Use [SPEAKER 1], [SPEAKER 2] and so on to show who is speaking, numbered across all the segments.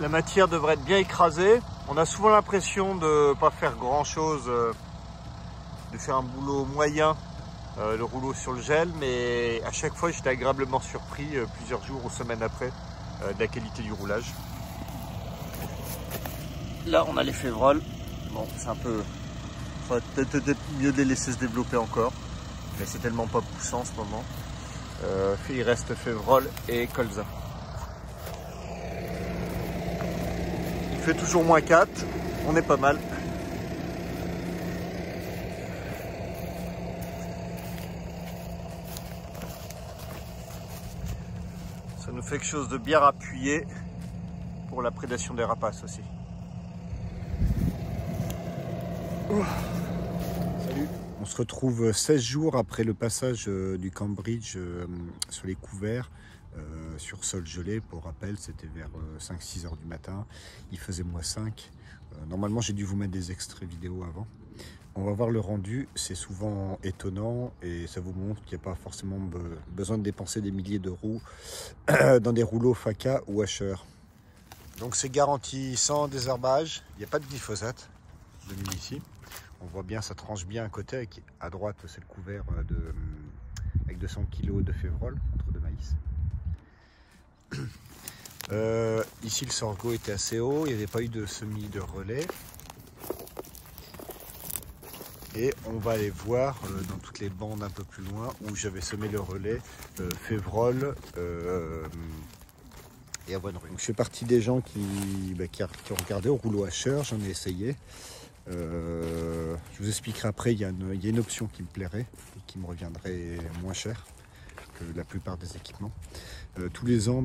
[SPEAKER 1] La matière devrait être bien écrasée. On a souvent l'impression de ne pas faire grand chose, de faire un boulot moyen, le rouleau sur le gel, mais à chaque fois j'étais agréablement surpris plusieurs jours ou semaines après de la qualité du roulage. Là on a les févroles. Bon, c'est un peu... Ça va peut-être mieux de les laisser se développer encore, mais c'est tellement pas poussant en ce moment. Il reste févrole et colza. Il fait toujours -4, on est pas mal. Ça nous fait quelque chose de bien appuyé pour la prédation des rapaces aussi. Salut. On se retrouve 16 jours après le passage du Cambridge sur les couverts sur sol gelé. Pour rappel, c'était vers 5-6 heures du matin. Il faisait -5. Normalement, j'ai dû vous mettre des extraits vidéo avant. On va voir le rendu. C'est souvent étonnant et ça vous montre qu'il n'y a pas forcément besoin de dépenser des milliers d'euros dans des rouleaux Faca ou Asher. Donc c'est garanti sans désherbage. Il n'y a pas de glyphosate de mis ici. On voit bien, ça tranche bien à côté. À droite, c'est le couvert avec 200 kg de févrole entre deux maïs. Ici, le sorgho était assez haut. Il n'y avait pas eu de semis de relais. Et on va aller voir dans toutes les bandes un peu plus loin où j'avais semé le relais févrole et avoine rue. Je fais partie des gens qui ont regardé au rouleau Asher. J'en ai essayé. Je vous expliquerai après, il y a une option qui me plairait et qui me reviendrait moins cher que la plupart des équipements. Tous les ans,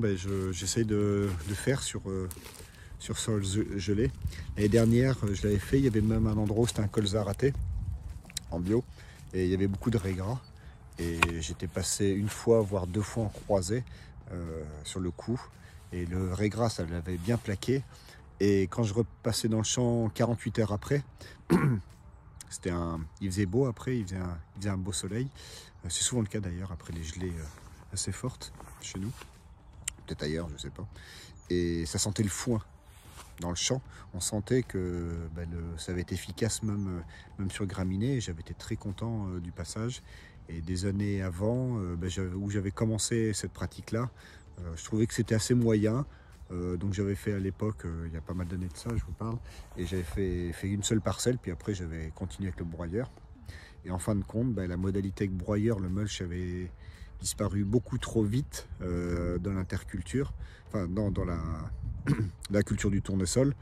[SPEAKER 1] j'essaye de faire sur sol gelé. L'année dernière, je l'avais fait, il y avait même un endroit où c'était un colza raté en bio et il y avait beaucoup de raies gras et j'étais passé une fois voire 2 fois en croisé sur le coup et le rais gras ça l'avait bien plaqué. Et quand je repassais dans le champ 48 heures après, il faisait beau après, il faisait un beau soleil. C'est souvent le cas d'ailleurs après les gelées assez fortes chez nous. Peut-être ailleurs, je ne sais pas. Et ça sentait le foin dans le champ. On sentait que ça avait été efficace même sur graminées. J'avais été très content du passage. Et des années avant, où j'avais commencé cette pratique-là, je trouvais que c'était assez moyen. Donc j'avais fait à l'époque, il y a pas mal d'années de ça, je vous parle, et j'avais fait une seule parcelle, puis après j'avais continué avec le broyeur. Et en fin de compte, la modalité avec broyeur, le mulch avait disparu beaucoup trop vite dans l'interculture, enfin dans la culture du tournesol,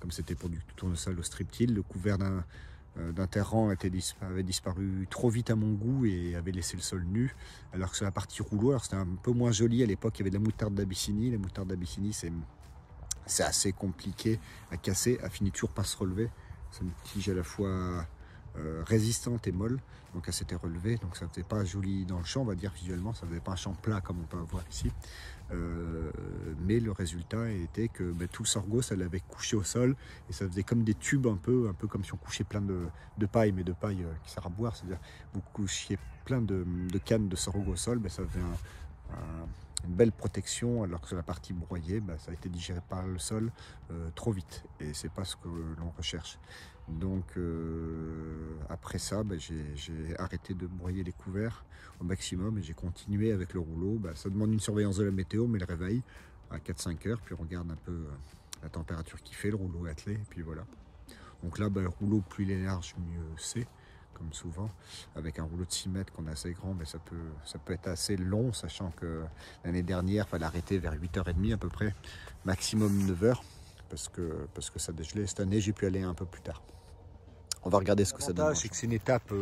[SPEAKER 1] comme c'était pour du tournesol au strip-till, le couvert d'un terran avait disparu trop vite à mon goût et avait laissé le sol nu, alors que sur la partie rouleau, c'était un peu moins joli à l'époque, il y avait de la moutarde d'Abyssinie. La moutarde d'Abyssinie, c'est assez compliqué à casser, elle finit toujours par se relever. C'est une tige à la fois résistante et molle, donc elle s'était relevée, donc ça ne faisait pas joli dans le champ, on va dire visuellement, ça ne faisait pas un champ plat comme on peut avoir ici. Mais le résultat était que tout le sorgho, ça l'avait couché au sol et ça faisait comme des tubes un peu comme si on couchait plein de paille, mais de paille qui sert à boire, c'est-à-dire vous couchiez plein de cannes de sorgho au sol, ça faisait une belle protection, alors que sur la partie broyée, ça a été digéré par le sol trop vite et c'est pas ce que l'on recherche. Donc après ça, j'ai arrêté de broyer les couverts au maximum et j'ai continué avec le rouleau. Ça demande une surveillance de la météo, mais le réveil à 4-5 heures, puis on regarde un peu la température qu'il fait, le rouleau est attelé, et puis voilà. Donc là, le rouleau, plus il est large, mieux c'est, comme souvent. Avec un rouleau de 6 mètres qu'on est assez grand, ça peut être assez long, sachant que l'année dernière, il fallait arrêter vers 8h30 à peu près, maximum 9h, parce que ça dégelait. Cette année, j'ai pu aller un peu plus tard. On va regarder ce que ça donne. C'est que c'est une étape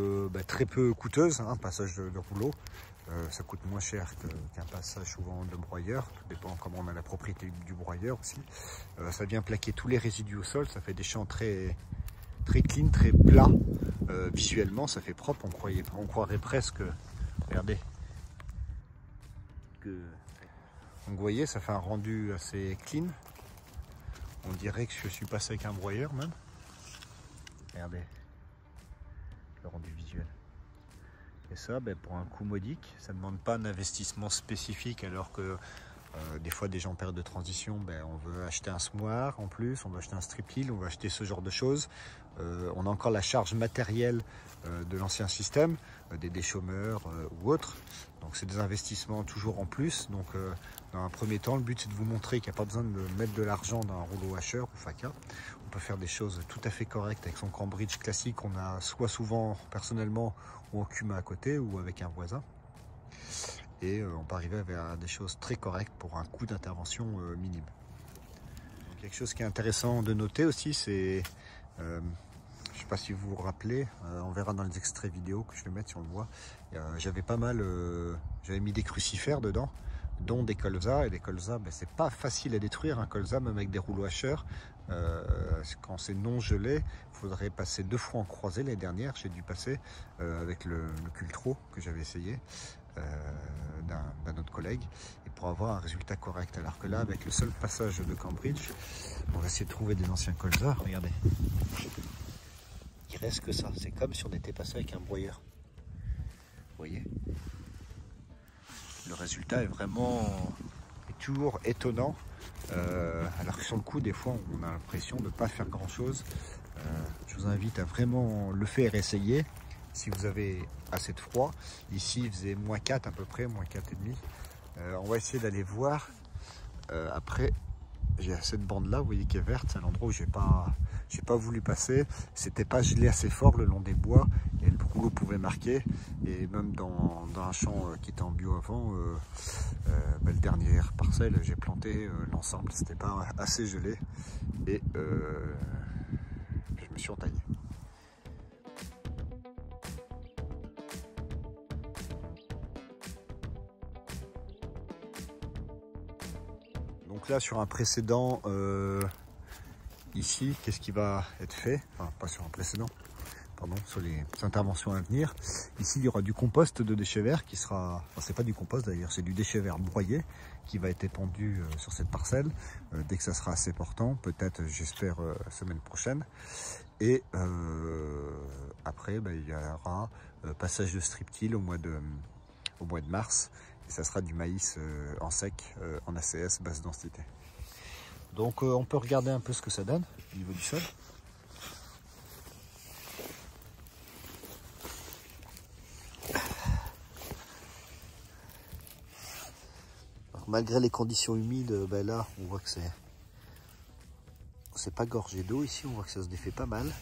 [SPEAKER 1] très peu coûteuse, un passage de rouleau. Ça coûte moins cher qu'un passage souvent de broyeur. Tout dépend comment on a la propriété du broyeur aussi. Ça vient plaquer tous les résidus au sol. Ça fait des champs très clean, très plats. Visuellement, ça fait propre. On croirait presque. Regardez. Donc vous voyez, ça fait un rendu assez clean. On dirait que je suis passé avec un broyeur même. Regardez le rendu visuel. Et ça, pour un coût modique, ça ne demande pas un investissement spécifique, alors que Des fois, déjà en période de transition, ben, on veut acheter un semoir en plus, on veut acheter un strip-till, on veut acheter ce genre de choses. On a encore la charge matérielle de l'ancien système, des déchômeurs ou autres. Donc c'est des investissements toujours en plus. Donc dans un premier temps, le but c'est de vous montrer qu'il n'y a pas besoin de mettre de l'argent dans un rouleau washer ou faca. On peut faire des choses tout à fait correctes avec son Cambridge classique. On a soit souvent personnellement ou en Kuma à côté ou avec un voisin. Et on peut arriver à des choses très correctes pour un coût d'intervention minime. Donc, quelque chose qui est intéressant de noter aussi, c'est, je ne sais pas si vous vous rappelez, on verra dans les extraits vidéo que je vais mettre si on le voit, j'avais pas mal, j'avais mis des crucifères dedans, dont des colzas, et les colzas, ben, c'est pas facile à détruire un colza, même avec des rouleaux hacheurs. Quand c'est non gelé, il faudrait passer 2 fois en croisée. L'année dernière, j'ai dû passer avec le Cultro que j'avais essayé. D'un autre collègue, et pour avoir un résultat correct, alors que là avec le seul passage de Cambridge, on va essayer de trouver des anciens colzas. Regardez, il reste que ça, c'est comme si on était passé avec un broyeur, vous voyez, le résultat est vraiment toujours étonnant, alors que sur le coup des fois on a l'impression de ne pas faire grand chose. Je vous invite à vraiment le faire essayer. Si vous avez assez de froid, ici il faisait -4 à peu près, -4,5. On va essayer d'aller voir. Après, j'ai cette bande là, vous voyez qui est verte, c'est un endroit où j'ai pas voulu passer. C'était pas gelé assez fort le long des bois et le rouleau pouvait marquer. Et même dans un champ qui était en bio avant, la dernière parcelle, j'ai planté l'ensemble, c'était pas assez gelé et je me suis entaillé. Donc là sur un précédent ici, qu'est-ce qui va être fait, enfin pas sur un précédent, pardon, sur les interventions à venir. Ici il y aura du compost de déchets verts qui sera, enfin c'est pas du compost d'ailleurs, c'est du déchet vert broyé qui va être épandu sur cette parcelle dès que ça sera assez portant, peut-être j'espère semaine prochaine. Et après ben, il y aura passage de strip-till au mois de mars. Et ça sera du maïs en sec, en ACS, basse densité. Donc on peut regarder un peu ce que ça donne au niveau du sol. Alors, malgré les conditions humides, ben là on voit que c'est pas gorgé d'eau ici, on voit que ça se défait pas mal.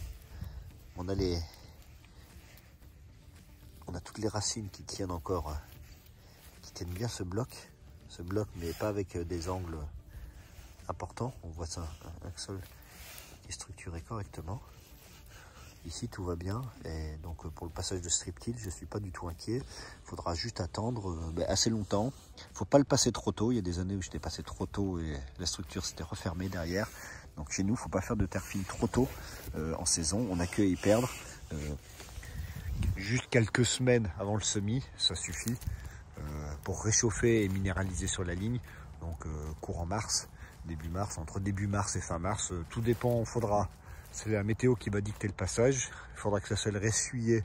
[SPEAKER 1] On a toutes les racines qui tiennent encore, qui tiennent bien ce bloc, mais pas avec des angles importants. On voit ça, un sol qui est structuré correctement. Ici tout va bien, et donc pour le passage de strip-till, je suis pas du tout inquiet. Il faudra juste attendre assez longtemps. Il faut pas le passer trop tôt. Il y a des années où j'étais passé trop tôt et la structure s'était refermée derrière. Donc chez nous, il faut pas faire de terre fine trop tôt en saison. On n'a que à y perdre. Juste quelques semaines avant le semis, ça suffit pour réchauffer et minéraliser sur la ligne. Donc courant mars, début mars, entre début mars et fin mars, tout dépend, c'est la météo qui va dicter le passage. Il faudra que ça soit ressuyé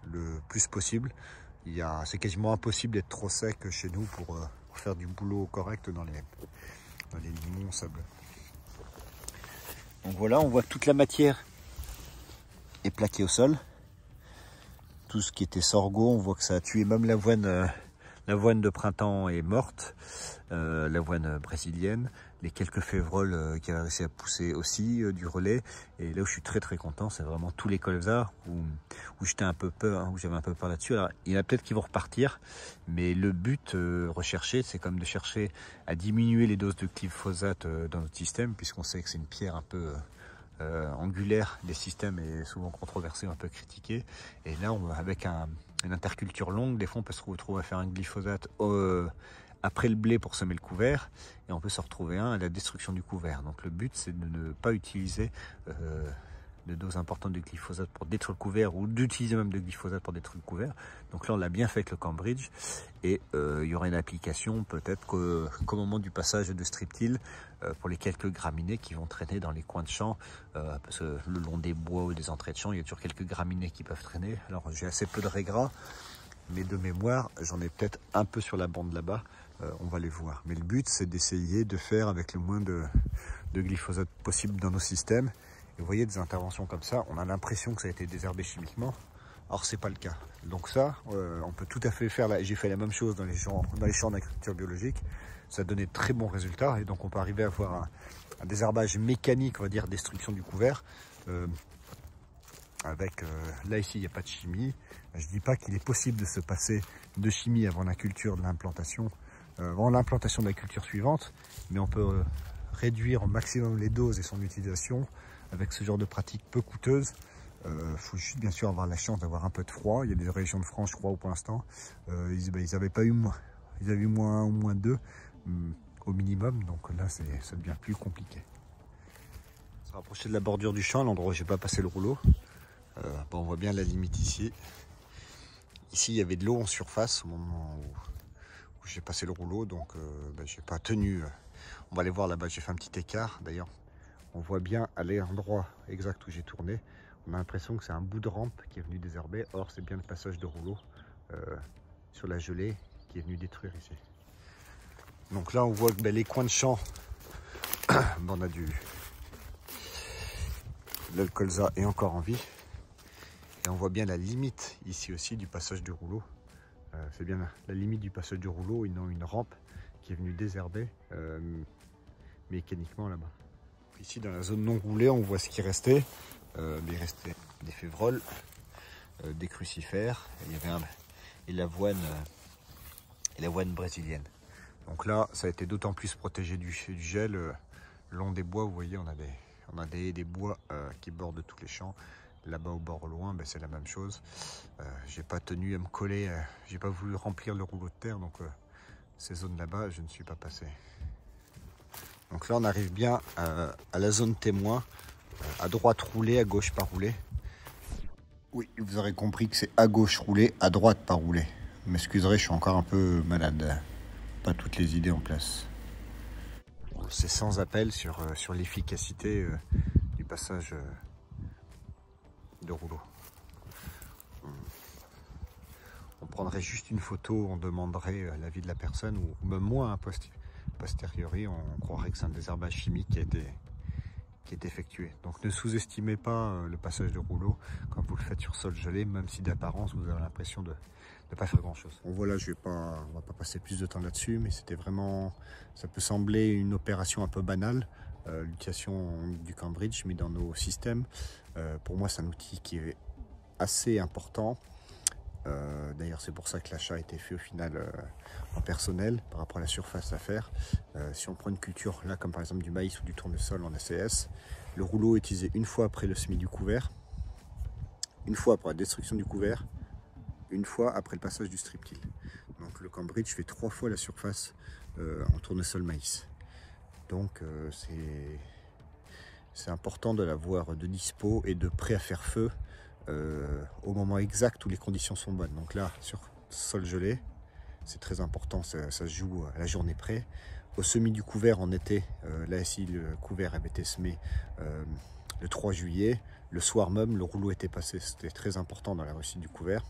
[SPEAKER 1] le plus possible. C'est quasiment impossible d'être trop sec chez nous pour faire du boulot correct dans les limons sableux. Donc voilà, on voit que toute la matière est plaquée au sol. Tout ce qui était sorgho, on voit que ça a tué même l'avoine. L'avoine de printemps est morte, l'avoine brésilienne, les quelques févroles qui avaient réussi à pousser aussi, du relais. Et là où je suis très content, c'est vraiment tous les colzas où j'étais un peu peur, où j'avais un peu peur là-dessus. Alors il y en a peut-être qui vont repartir, mais le but recherché, c'est comme de chercher à diminuer les doses de glyphosate dans notre système, puisqu'on sait que c'est une pierre un peu angulaire des systèmes et souvent controversée, un peu critiquée. Et là, avec une interculture longue, des fois on peut se retrouver à faire un glyphosate après le blé pour semer le couvert, et on peut se retrouver à la destruction du couvert. Donc le but c'est de ne pas utiliser de doses importantes de glyphosate pour détruire le couvert, ou d'utiliser même de glyphosate pour détruire le couvert. Donc là on l'a bien fait avec le Cambridge, et il y aura une application peut-être qu'au moment du passage de strip-till pour les quelques graminées qui vont traîner dans les coins de champ, parce que le long des bois ou des entrées de champ, il y a toujours quelques graminées qui peuvent traîner. Alors j'ai assez peu de raies gras, mais de mémoire j'en ai peut-être un peu sur la bande là-bas, on va les voir. Mais le but, c'est d'essayer de faire avec le moins de glyphosate possible dans nos systèmes. Et vous voyez, des interventions comme ça, on a l'impression que ça a été désherbé chimiquement. Or, c'est pas le cas. Donc ça, on peut tout à fait faire. J'ai fait la même chose dans les champs d'agriculture biologique. Ça a donné de très bons résultats. Et donc, on peut arriver à avoir un désherbage mécanique, on va dire, destruction du couvert. Là, ici, il n'y a pas de chimie. Je ne dis pas qu'il est possible de se passer de chimie avant la culture de l'implantation, avant l'implantation de la culture suivante. Mais on peut réduire au maximum les doses et son utilisation avec ce genre de pratiques peu coûteuses. Faut juste bien sûr avoir la chance d'avoir un peu de froid. Il y a des régions de France, je crois, où pour l'instant, ils n'avaient pas eu moins. Ils avaient eu moins 1 ou moins 2 au minimum. Donc là, ça devient plus compliqué. On va se rapprocher de la bordure du champ, l'endroit où j'ai pas passé le rouleau. On voit bien la limite ici. Ici, il y avait de l'eau en surface au moment où j'ai passé le rouleau. Donc, j'ai pas tenu. On va aller voir là-bas, j'ai fait un petit écart. D'ailleurs, on voit bien à l'endroit exact où j'ai tourné. On a l'impression que c'est un bout de rampe qui est venu désherber. Or, c'est bien le passage de rouleau sur la gelée qui est venu détruire ici. Donc là, on voit que les coins de champ, on a le colza est encore en vie. Et on voit bien la limite ici aussi du passage du rouleau. C'est bien la limite du passage du rouleau, une rampe qui est venue désherber mécaniquement là-bas. Ici, dans la zone non roulée, on voit ce qui restait. Il restait des févroles, des crucifères, il y avait l'avoine brésilienne. Donc là, ça a été d'autant plus protégé du gel. Le long des bois, vous voyez, on a des bois qui bordent tous les champs. Là-bas au bord au loin, c'est la même chose. J'ai pas tenu à me coller, j'ai pas voulu remplir le rouleau de terre, donc ces zones là-bas, je ne suis pas passé. Donc là, on arrive bien à la zone témoin. À droite roulé, à gauche pas roulé. Oui, vous aurez compris que c'est à gauche roulé, à droite pas roulé. Vous m'excuserez, je suis encore un peu malade. Pas toutes les idées en place. C'est sans appel sur l'efficacité du passage de rouleau. On prendrait juste une photo, on demanderait l'avis de la personne, ou même moi, a posteriori, on croirait que c'est un désherbage chimique qui est effectué. Donc ne sous-estimez pas le passage de rouleau quand vous le faites sur sol gelé, même si d'apparence vous avez l'impression de ne pas faire grand chose. Bon voilà, on va pas passer plus de temps là-dessus, mais c'était vraiment, ça peut sembler une opération un peu banale, l'utilisation du Cambridge mis dans nos systèmes. Pour moi, c'est un outil qui est assez important. D'ailleurs, c'est pour ça que l'achat a été fait au final en personnel par rapport à la surface à faire. Si on prend une culture là, comme par exemple du maïs ou du tournesol en ACS, le rouleau est utilisé une fois après le semis du couvert, une fois après la destruction du couvert, une fois après le passage du strip-till. Donc le Cambridge fait 3 fois la surface en tournesol maïs. Donc c'est important de l'avoir de dispo et de prêt à faire feu au moment exact où les conditions sont bonnes. Donc là, sur sol gelé, c'est très important, ça se joue à la journée près. Au semis du couvert en été, là ici le couvert avait été semé le 3 juillet. Le soir même, le rouleau était passé, c'était très important dans la réussite du couvert.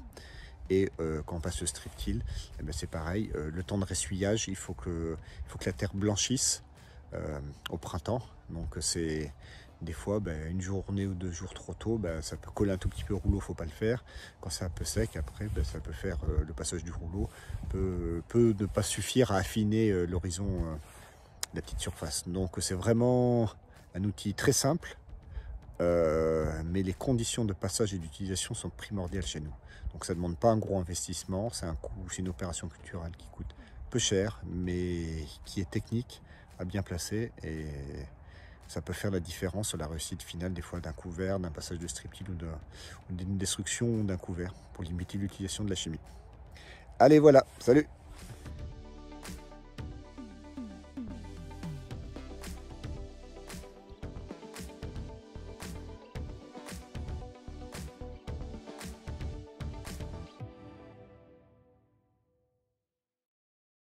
[SPEAKER 1] Et quand on passe le strip-till, c'est pareil, le temps de ressuyage, il faut que la terre blanchisse au printemps. Donc c'est des fois une journée ou 2 jours trop tôt, ça peut coller un tout petit peu au rouleau, faut pas le faire. Quand c'est un peu sec, après ça peut faire le passage du rouleau peut ne pas suffire à affiner l'horizon de la petite surface. Donc c'est vraiment un outil très simple, mais les conditions de passage et d'utilisation sont primordiales chez nous. Donc ça ne demande pas un gros investissement, c'est une opération culturelle qui coûte peu cher, mais qui est technique, à bien placer, et ça peut faire la différence sur la réussite finale des fois d'un couvert, d'un passage de strip-till ou d'une destruction d'un couvert pour limiter l'utilisation de la chimie. Allez voilà, salut!